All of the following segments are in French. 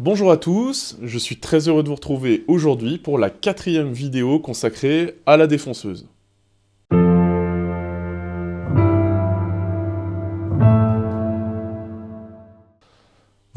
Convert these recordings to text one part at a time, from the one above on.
Bonjour à tous, je suis très heureux de vous retrouver aujourd'hui pour la 4e vidéo consacrée à la défonceuse. Vous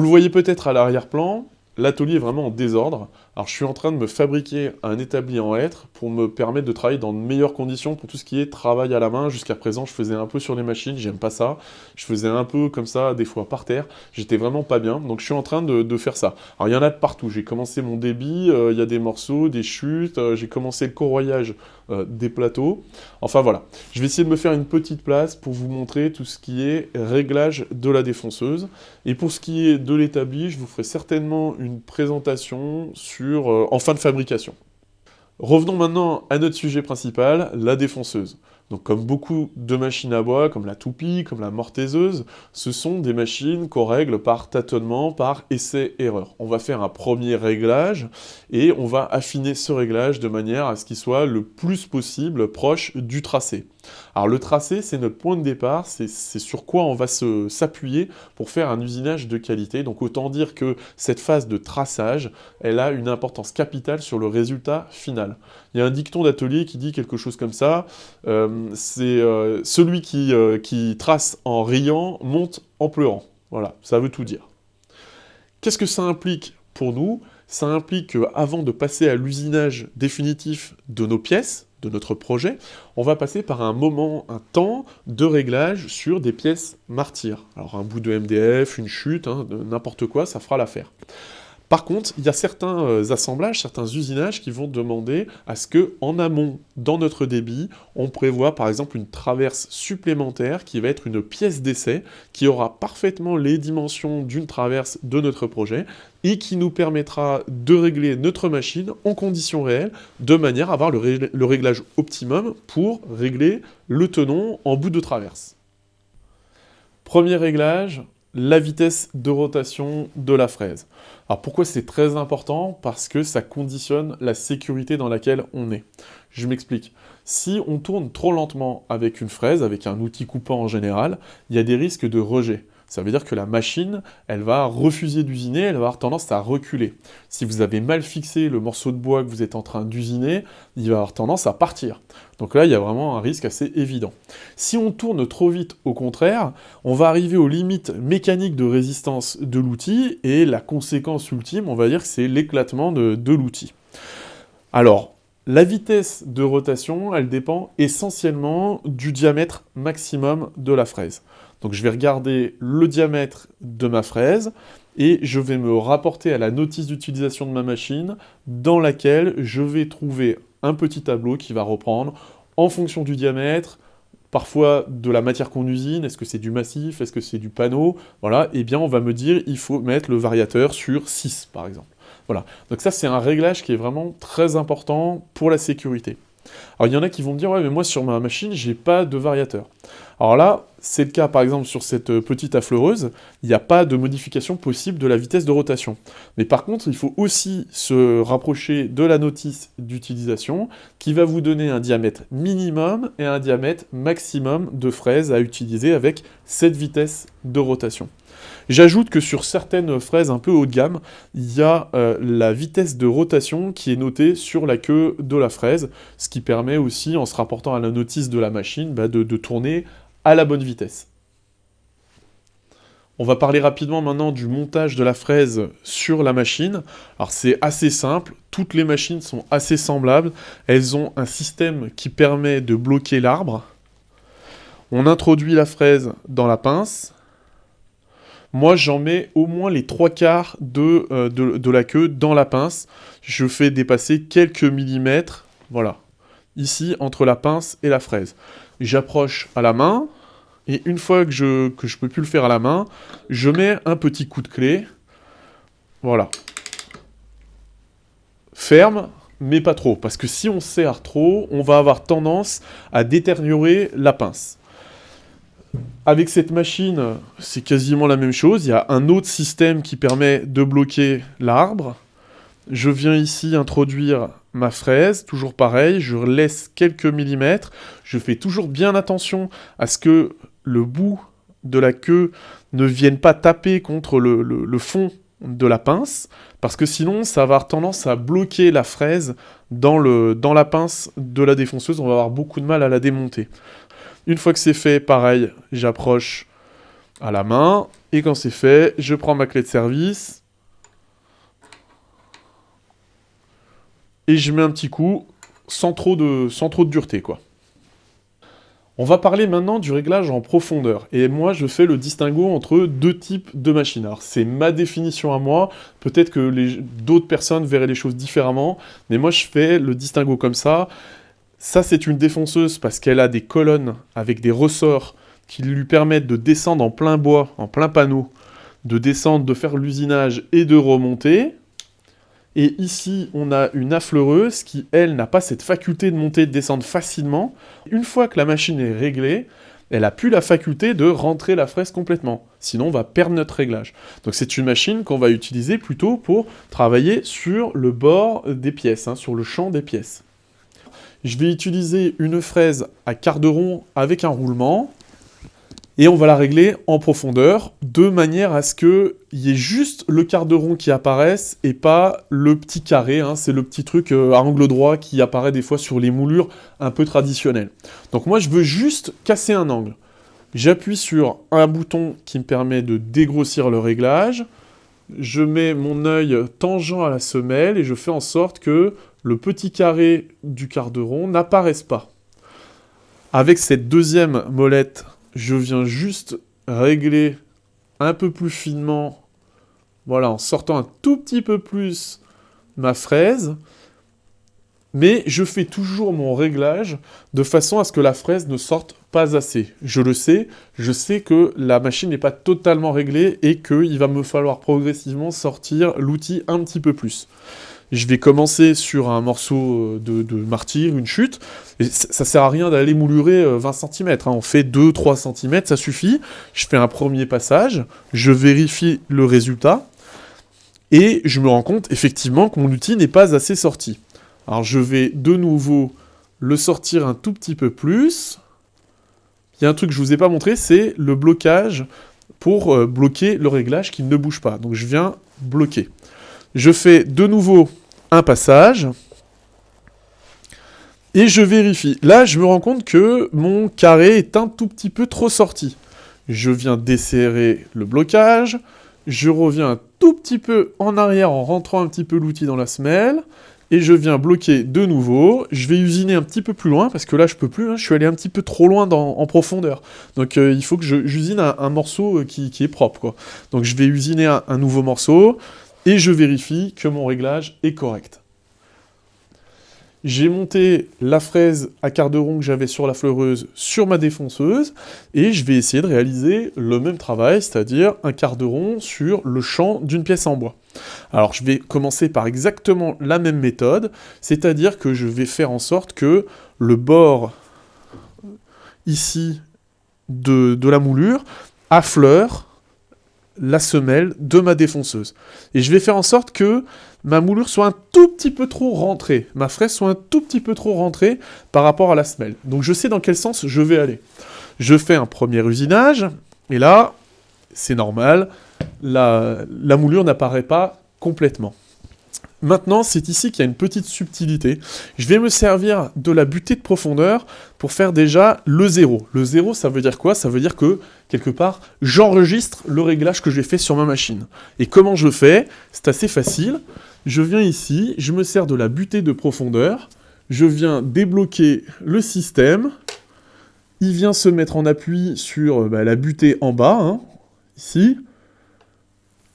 le voyez peut-être à l'arrière-plan, l'atelier est vraiment en désordre. Alors je suis en train de me fabriquer un établi en hêtre pour me permettre de travailler dans de meilleures conditions pour tout ce qui est travail à la main. Jusqu'à présent, je faisais un peu sur les machines, j'aime pas ça. Je faisais un peu comme ça, des fois par terre. J'étais vraiment pas bien, donc je suis en train de faire ça. Alors il y en a de partout. J'ai commencé mon débit, il y a des morceaux, des chutes, j'ai commencé le corroyage des plateaux. Enfin voilà, je vais essayer de me faire une petite place pour vous montrer tout ce qui est réglage de la défonceuse. Et pour ce qui est de l'établi, je vous ferai certainement une présentation en fin de fabrication. Revenons maintenant à notre sujet principal, la défonceuse. Donc comme beaucoup de machines à bois, comme la toupie, comme la mortaiseuse, ce sont des machines qu'on règle par tâtonnement, par essai-erreur. On va faire un premier réglage et on va affiner ce réglage de manière à ce qu'il soit le plus possible proche du tracé. Alors le tracé, c'est notre point de départ, c'est sur quoi on va s'appuyer pour faire un usinage de qualité. Donc autant dire que cette phase de traçage, elle a une importance capitale sur le résultat final. Il y a un dicton d'atelier qui dit quelque chose comme ça, celui qui trace en riant monte en pleurant. Voilà, ça veut tout dire. Qu'est-ce que ça implique pour nous? Ça implique qu'avant de passer à l'usinage définitif de nos pièces, de notre projet, on va passer par un temps de réglage sur des pièces martyrs. Alors un bout de MDF, une chute, n'importe quoi, ça fera l'affaire. Par contre, il y a certains assemblages, certains usinages qui vont demander à ce que, en amont, dans notre débit, on prévoit par exemple une traverse supplémentaire qui va être une pièce d'essai, qui aura parfaitement les dimensions d'une traverse de notre projet, et qui nous permettra de régler notre machine en conditions réelles, de manière à avoir le réglage optimum pour régler le tenon en bout de traverse. Premier réglage, la vitesse de rotation de la fraise. Alors pourquoi c'est très important? Parce que ça conditionne la sécurité dans laquelle on est. Je m'explique. Si on tourne trop lentement avec une fraise, avec un outil coupant en général, il y a des risques de rejet. Ça veut dire que la machine, elle va refuser d'usiner, elle va avoir tendance à reculer. Si vous avez mal fixé le morceau de bois que vous êtes en train d'usiner, il va avoir tendance à partir. Donc là, il y a vraiment un risque assez évident. Si on tourne trop vite, au contraire, on va arriver aux limites mécaniques de résistance de l'outil, et la conséquence ultime, on va dire que c'est l'éclatement de l'outil. Alors, la vitesse de rotation, elle dépend essentiellement du diamètre maximum de la fraise. Donc je vais regarder le diamètre de ma fraise et je vais me rapporter à la notice d'utilisation de ma machine dans laquelle je vais trouver un petit tableau qui va reprendre en fonction du diamètre, parfois de la matière qu'on usine, est-ce que c'est du massif, est-ce que c'est du panneau, voilà, et bien on va me dire il faut mettre le variateur sur 6 par exemple. Voilà, donc ça c'est un réglage qui est vraiment très important pour la sécurité. Alors il y en a qui vont me dire, ouais mais moi sur ma machine, j'ai pas de variateur. Alors là, c'est le cas par exemple sur cette petite affleureuse, il n'y a pas de modification possible de la vitesse de rotation. Mais par contre, il faut aussi se rapprocher de la notice d'utilisation qui va vous donner un diamètre minimum et un diamètre maximum de fraise à utiliser avec cette vitesse de rotation. J'ajoute que sur certaines fraises un peu haut de gamme, il y a la vitesse de rotation qui est notée sur la queue de la fraise, ce qui permet aussi, en se rapportant à la notice de la machine, de tourner à la bonne vitesse. On va parler rapidement maintenant du montage de la fraise sur la machine. Alors c'est assez simple, toutes les machines sont assez semblables, elles ont un système qui permet de bloquer l'arbre. On introduit la fraise dans la pince. Moi, j'en mets au moins les 3/4 de la queue dans la pince. Je fais dépasser quelques millimètres, voilà, ici, entre la pince et la fraise. J'approche à la main, et une fois que je peux plus le faire à la main, je mets un petit coup de clé, voilà. Ferme, mais pas trop, parce que si on serre trop, on va avoir tendance à détériorer la pince. Avec cette machine, c'est quasiment la même chose. Il y a un autre système qui permet de bloquer l'arbre. Je viens ici introduire ma fraise, toujours pareil, je laisse quelques millimètres. Je fais toujours bien attention à ce que le bout de la queue ne vienne pas taper contre le fond de la pince, parce que sinon ça va avoir tendance à bloquer la fraise dans la pince de la défonceuse, on va avoir beaucoup de mal à la démonter. Une fois que c'est fait, pareil, j'approche à la main, et quand c'est fait, je prends ma clé de service, et je mets un petit coup, sans trop de dureté, quoi. On va parler maintenant du réglage en profondeur, et moi je fais le distinguo entre deux types de machines. Alors c'est ma définition à moi, peut-être que d'autres personnes verraient les choses différemment, mais moi je fais le distinguo comme ça. Ça c'est une défonceuse parce qu'elle a des colonnes avec des ressorts qui lui permettent de descendre en plein bois, en plein panneau, de descendre, de faire l'usinage et de remonter. Et ici, on a une affleureuse qui, elle, n'a pas cette faculté de monter et de descendre facilement. Une fois que la machine est réglée, elle n'a plus la faculté de rentrer la fraise complètement. Sinon, on va perdre notre réglage. Donc c'est une machine qu'on va utiliser plutôt pour travailler sur le bord des pièces, sur le champ des pièces. Je vais utiliser une fraise à quart de rond avec un roulement. Et on va la régler en profondeur, de manière à ce qu'il y ait juste le quart de rond qui apparaisse, et pas le petit carré, c'est le petit truc à angle droit qui apparaît des fois sur les moulures un peu traditionnelles. Donc moi je veux juste casser un angle. J'appuie sur un bouton qui me permet de dégrossir le réglage, je mets mon œil tangent à la semelle, et je fais en sorte que le petit carré du quart de rond n'apparaisse pas. Avec cette deuxième molette, je viens juste régler un peu plus finement, voilà, en sortant un tout petit peu plus ma fraise, mais je fais toujours mon réglage de façon à ce que la fraise ne sorte pas assez. Je le sais, je sais que la machine n'est pas totalement réglée et qu'il va me falloir progressivement sortir l'outil un petit peu plus. Je vais commencer sur un morceau de martyr, une chute, et ça sert à rien d'aller moulurer 20 cm, on fait 2-3 cm, ça suffit. Je fais un premier passage, je vérifie le résultat, et je me rends compte effectivement que mon outil n'est pas assez sorti. Alors je vais de nouveau le sortir un tout petit peu plus. Il y a un truc que je ne vous ai pas montré, c'est le blocage pour bloquer le réglage qui ne bouge pas. Donc je viens bloquer. Je fais de nouveau un passage, et je vérifie. Là, je me rends compte que mon carré est un tout petit peu trop sorti. Je viens desserrer le blocage, je reviens un tout petit peu en arrière en rentrant un petit peu l'outil dans la semelle, et je viens bloquer de nouveau. Je vais usiner un petit peu plus loin, parce que là, je peux plus, je suis allé un petit peu trop loin en profondeur. Donc, il faut que j'usine un morceau qui est propre, quoi. Donc, je vais usiner un nouveau morceau, et je vérifie que mon réglage est correct. J'ai monté la fraise à quart de rond que j'avais sur la fleureuse sur ma défonceuse, et je vais essayer de réaliser le même travail, c'est-à-dire un quart de rond sur le champ d'une pièce en bois. Alors je vais commencer par exactement la même méthode, c'est-à-dire que je vais faire en sorte que le bord ici de la moulure affleure la semelle de ma défonceuse. Et je vais faire en sorte que ma moulure soit un tout petit peu trop rentrée, ma fraise soit un tout petit peu trop rentrée par rapport à la semelle. Donc je sais dans quel sens je vais aller. Je fais un premier usinage, et là, c'est normal, la moulure n'apparaît pas complètement. Maintenant, c'est ici qu'il y a une petite subtilité. Je vais me servir de la butée de profondeur pour faire déjà le 0. Le 0, ça veut dire quoi? Ça veut dire que, quelque part, j'enregistre le réglage que j'ai fait sur ma machine. Et comment je fais? C'est assez facile. Je viens ici, je me sers de la butée de profondeur, je viens débloquer le système, il vient se mettre en appui sur la butée en bas, ici.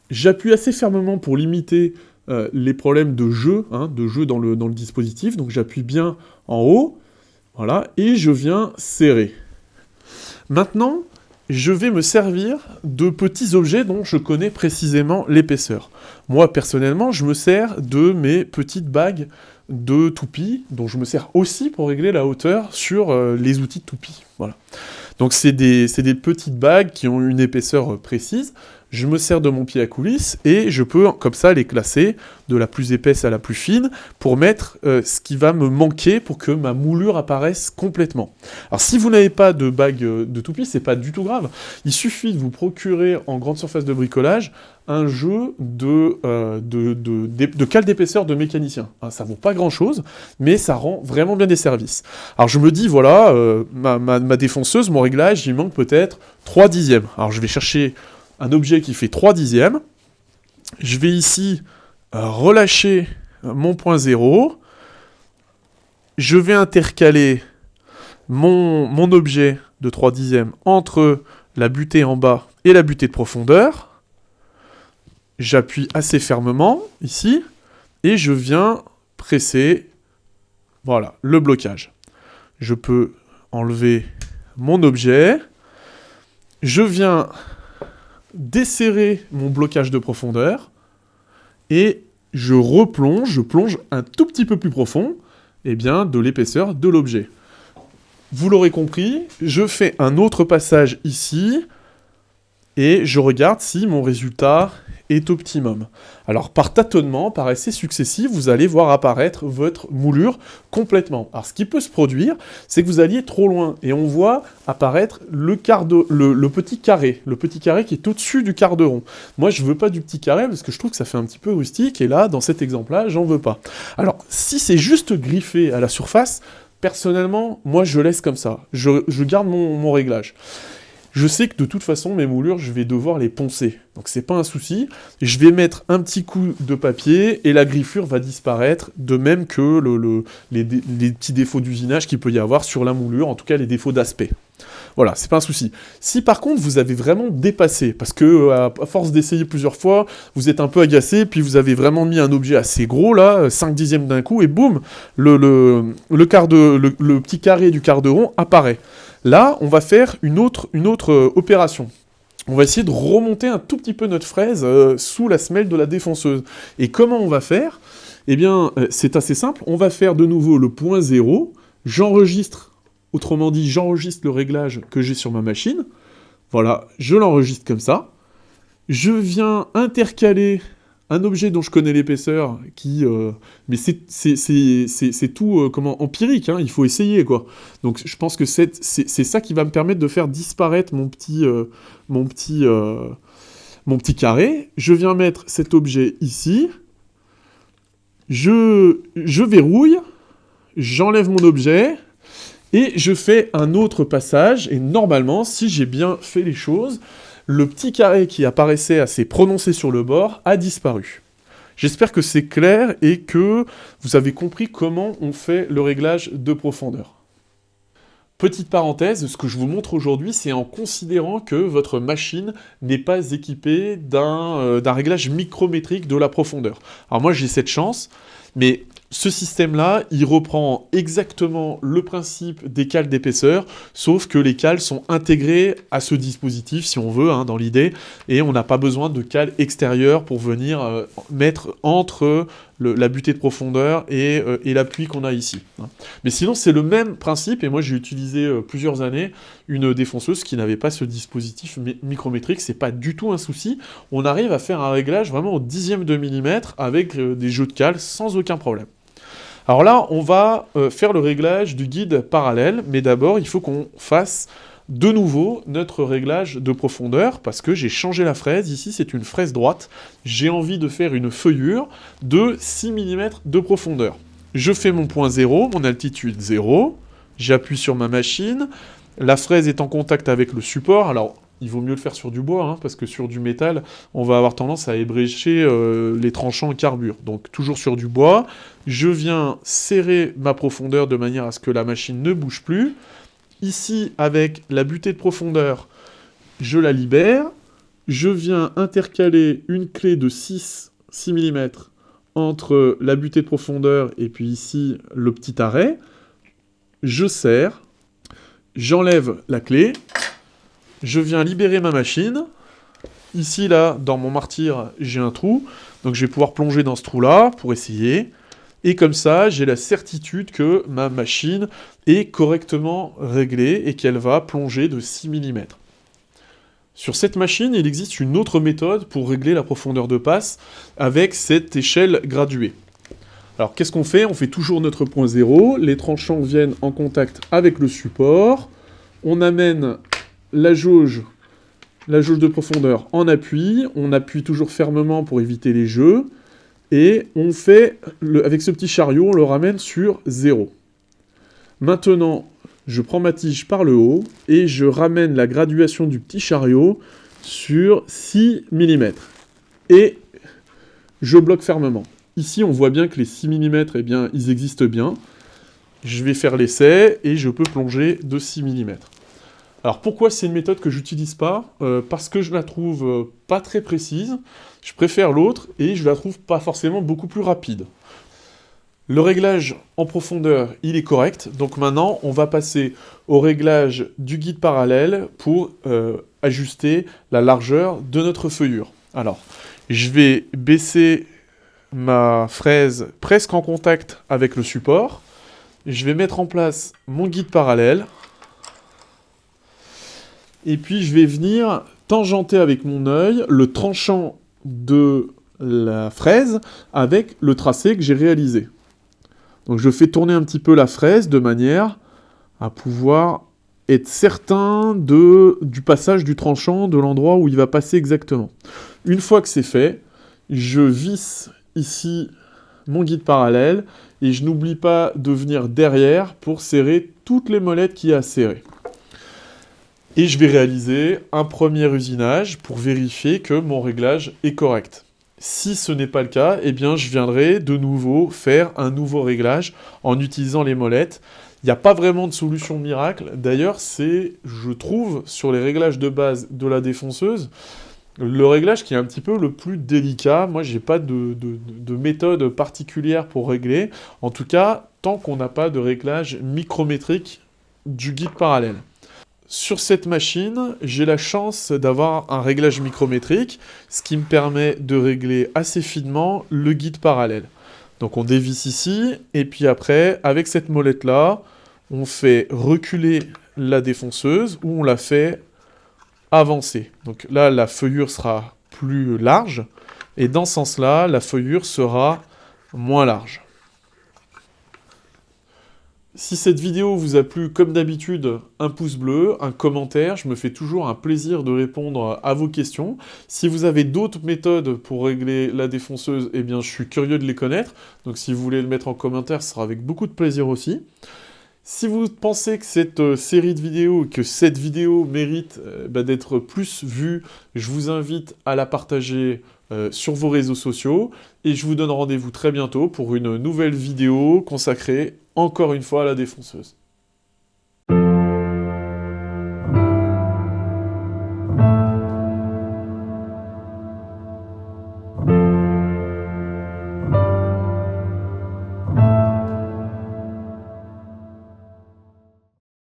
J'appuie assez fermement pour limiter les problèmes de jeu dans le dispositif, donc j'appuie bien en haut, voilà, et je viens serrer. Maintenant, je vais me servir de petits objets dont je connais précisément l'épaisseur. Moi, personnellement, je me sers de mes petites bagues de toupie, dont je me sers aussi pour régler la hauteur sur les outils de toupie, voilà. Donc c'est des petites bagues qui ont une épaisseur précise. je me sers de mon pied à coulisse et je peux comme ça les classer de la plus épaisse à la plus fine pour mettre ce qui va me manquer pour que ma moulure apparaisse complètement. Alors si vous n'avez pas de bague de toupie, c'est pas du tout grave. Il suffit de vous procurer en grande surface de bricolage un jeu de cale d'épaisseur de mécanicien. Hein, ça vaut pas grand chose, mais ça rend vraiment bien des services. Alors je me dis, voilà, ma défonceuse, mon réglage, il manque peut-être 3 dixièmes. Alors je vais chercher un objet qui fait 3 dixièmes. Je vais ici relâcher mon point 0. Je vais intercaler mon objet de 3 dixièmes entre la butée en bas et la butée de profondeur. J'appuie assez fermement, ici, et je viens presser, voilà, le blocage. Je peux enlever mon objet. Je viens desserrer mon blocage de profondeur, et je plonge un tout petit peu plus profond, eh bien, de l'épaisseur de l'objet. Vous l'aurez compris, je fais un autre passage ici, et je regarde si mon résultat est optimum. Alors par tâtonnement, par essai successif, vous allez voir apparaître votre moulure complètement. Alors ce qui peut se produire, c'est que vous alliez trop loin, et on voit apparaître le petit carré qui est au-dessus du quart de rond. Moi je veux pas du petit carré, parce que je trouve que ça fait un petit peu rustique, et là, dans cet exemple-là, j'en veux pas. Alors si c'est juste griffé à la surface, personnellement, moi je laisse comme ça, je garde mon réglage. Je sais que de toute façon, mes moulures, je vais devoir les poncer. Donc c'est pas un souci. Je vais mettre un petit coup de papier et la griffure va disparaître, de même que les petits défauts d'usinage qu'il peut y avoir sur la moulure, en tout cas les défauts d'aspect. Voilà, c'est pas un souci. Si par contre vous avez vraiment dépassé, parce que à force d'essayer plusieurs fois, vous êtes un peu agacé, puis vous avez vraiment mis un objet assez gros là, 5 dixièmes d'un coup, et boum, le petit carré du quart de rond apparaît. Là, on va faire une autre opération. On va essayer de remonter un tout petit peu notre fraise sous la semelle de la défonceuse. Et comment on va faire ? Eh bien, c'est assez simple. On va faire de nouveau le point 0. J'enregistre, autrement dit, j'enregistre le réglage que j'ai sur ma machine. Voilà, je l'enregistre comme ça. Je viens intercaler un objet dont je connais l'épaisseur, mais c'est tout empirique, hein, il faut essayer, quoi. Donc je pense que c'est ça qui va me permettre de faire disparaître mon petit carré. Je viens mettre cet objet ici, je verrouille, j'enlève mon objet, et je fais un autre passage, et normalement, si j'ai bien fait les choses, le petit carré qui apparaissait assez prononcé sur le bord a disparu. J'espère que c'est clair et que vous avez compris comment on fait le réglage de profondeur. Petite parenthèse, ce que je vous montre aujourd'hui, c'est en considérant que votre machine n'est pas équipée d'un réglage micrométrique de la profondeur. Alors moi j'ai cette chance, mais ce système-là, il reprend exactement le principe des cales d'épaisseur, sauf que les cales sont intégrées à ce dispositif, si on veut, hein, dans l'idée, et on n'a pas besoin de cales extérieures pour venir mettre entre la butée de profondeur et l'appui qu'on a ici. Hein. Mais sinon, c'est le même principe, et moi j'ai utilisé plusieurs années une défonceuse qui n'avait pas ce dispositif micrométrique, c'est pas du tout un souci. On arrive à faire un réglage vraiment au dixième de millimètre avec des jeux de cales sans aucun problème. Alors là, on va faire le réglage du guide parallèle, mais d'abord, il faut qu'on fasse de nouveau notre réglage de profondeur, parce que j'ai changé la fraise. Ici, c'est une fraise droite. J'ai envie de faire une feuillure de 6 mm de profondeur. Je fais mon point 0, mon altitude 0. J'appuie sur ma machine. La fraise est en contact avec le support. Alors, il vaut mieux le faire sur du bois, hein, parce que sur du métal, on va avoir tendance à ébrécher les tranchants carbure. Donc toujours sur du bois, je viens serrer ma profondeur de manière à ce que la machine ne bouge plus. Ici, avec la butée de profondeur, je la libère. Je viens intercaler une clé de 6 mm entre la butée de profondeur et puis ici, le petit arrêt. Je serre, j'enlève la clé. Je viens libérer ma machine. Ici, là, dans mon martyr, j'ai un trou. Donc, je vais pouvoir plonger dans ce trou-là pour essayer. Et comme ça, j'ai la certitude que ma machine est correctement réglée et qu'elle va plonger de 6 mm. Sur cette machine, il existe une autre méthode pour régler la profondeur de passe avec cette échelle graduée. Alors qu'est-ce qu'on fait? On fait toujours notre point 0, les tranchants viennent en contact avec le support, on amène la jauge de profondeur en appui, on appuie toujours fermement pour éviter les jeux, et on fait, avec ce petit chariot, on le ramène sur 0. Maintenant, je prends ma tige par le haut, et je ramène la graduation du petit chariot sur 6 mm. Et je bloque fermement. Ici, on voit bien que les 6 mm, eh bien, ils existent bien. Je vais faire l'essai, et je peux plonger de 6 mm. Alors pourquoi c'est une méthode que j'utilise pas? Parce que je la trouve pas très précise, je préfère l'autre, et je la trouve pas forcément beaucoup plus rapide. Le réglage en profondeur, il est correct, donc maintenant on va passer au réglage du guide parallèle pour ajuster la largeur de notre feuillure. Alors, je vais baisser ma fraise presque en contact avec le support, je vais mettre en place mon guide parallèle, et puis je vais venir tangenter avec mon œil le tranchant de la fraise avec le tracé que j'ai réalisé. Donc je fais tourner un petit peu la fraise de manière à pouvoir être certain du passage du tranchant, de l'endroit où il va passer exactement. Une fois que c'est fait, je visse ici mon guide parallèle et je n'oublie pas de venir derrière pour serrer toutes les molettes qu'il y a à serrer. Et je vais réaliser un premier usinage pour vérifier que mon réglage est correct. Si ce n'est pas le cas, eh bien je viendrai de nouveau faire un nouveau réglage en utilisant les molettes. Il n'y a pas vraiment de solution miracle. D'ailleurs, c'est, je trouve, sur les réglages de base de la défonceuse, le réglage qui est un petit peu le plus délicat. Moi, j'ai pas de méthode particulière pour régler. En tout cas, tant qu'on n'a pas de réglage micrométrique du guide parallèle. Sur cette machine, j'ai la chance d'avoir un réglage micrométrique, ce qui me permet de régler assez finement le guide parallèle. Donc on dévisse ici, et puis après, avec cette molette-là, on fait reculer la défonceuse, ou on la fait avancer. Donc là, la feuillure sera plus large, et dans ce sens-là, la feuillure sera moins large. Si cette vidéo vous a plu, comme d'habitude, un pouce bleu, un commentaire, je me fais toujours un plaisir de répondre à vos questions. Si vous avez d'autres méthodes pour régler la défonceuse, eh bien je suis curieux de les connaître, donc si vous voulez le mettre en commentaire, ce sera avec beaucoup de plaisir aussi. Si vous pensez que cette série de vidéos, que cette vidéo mérite d'être plus vue, je vous invite à la partager sur vos réseaux sociaux, et je vous donne rendez-vous très bientôt pour une nouvelle vidéo consacrée encore une fois à la défonceuse.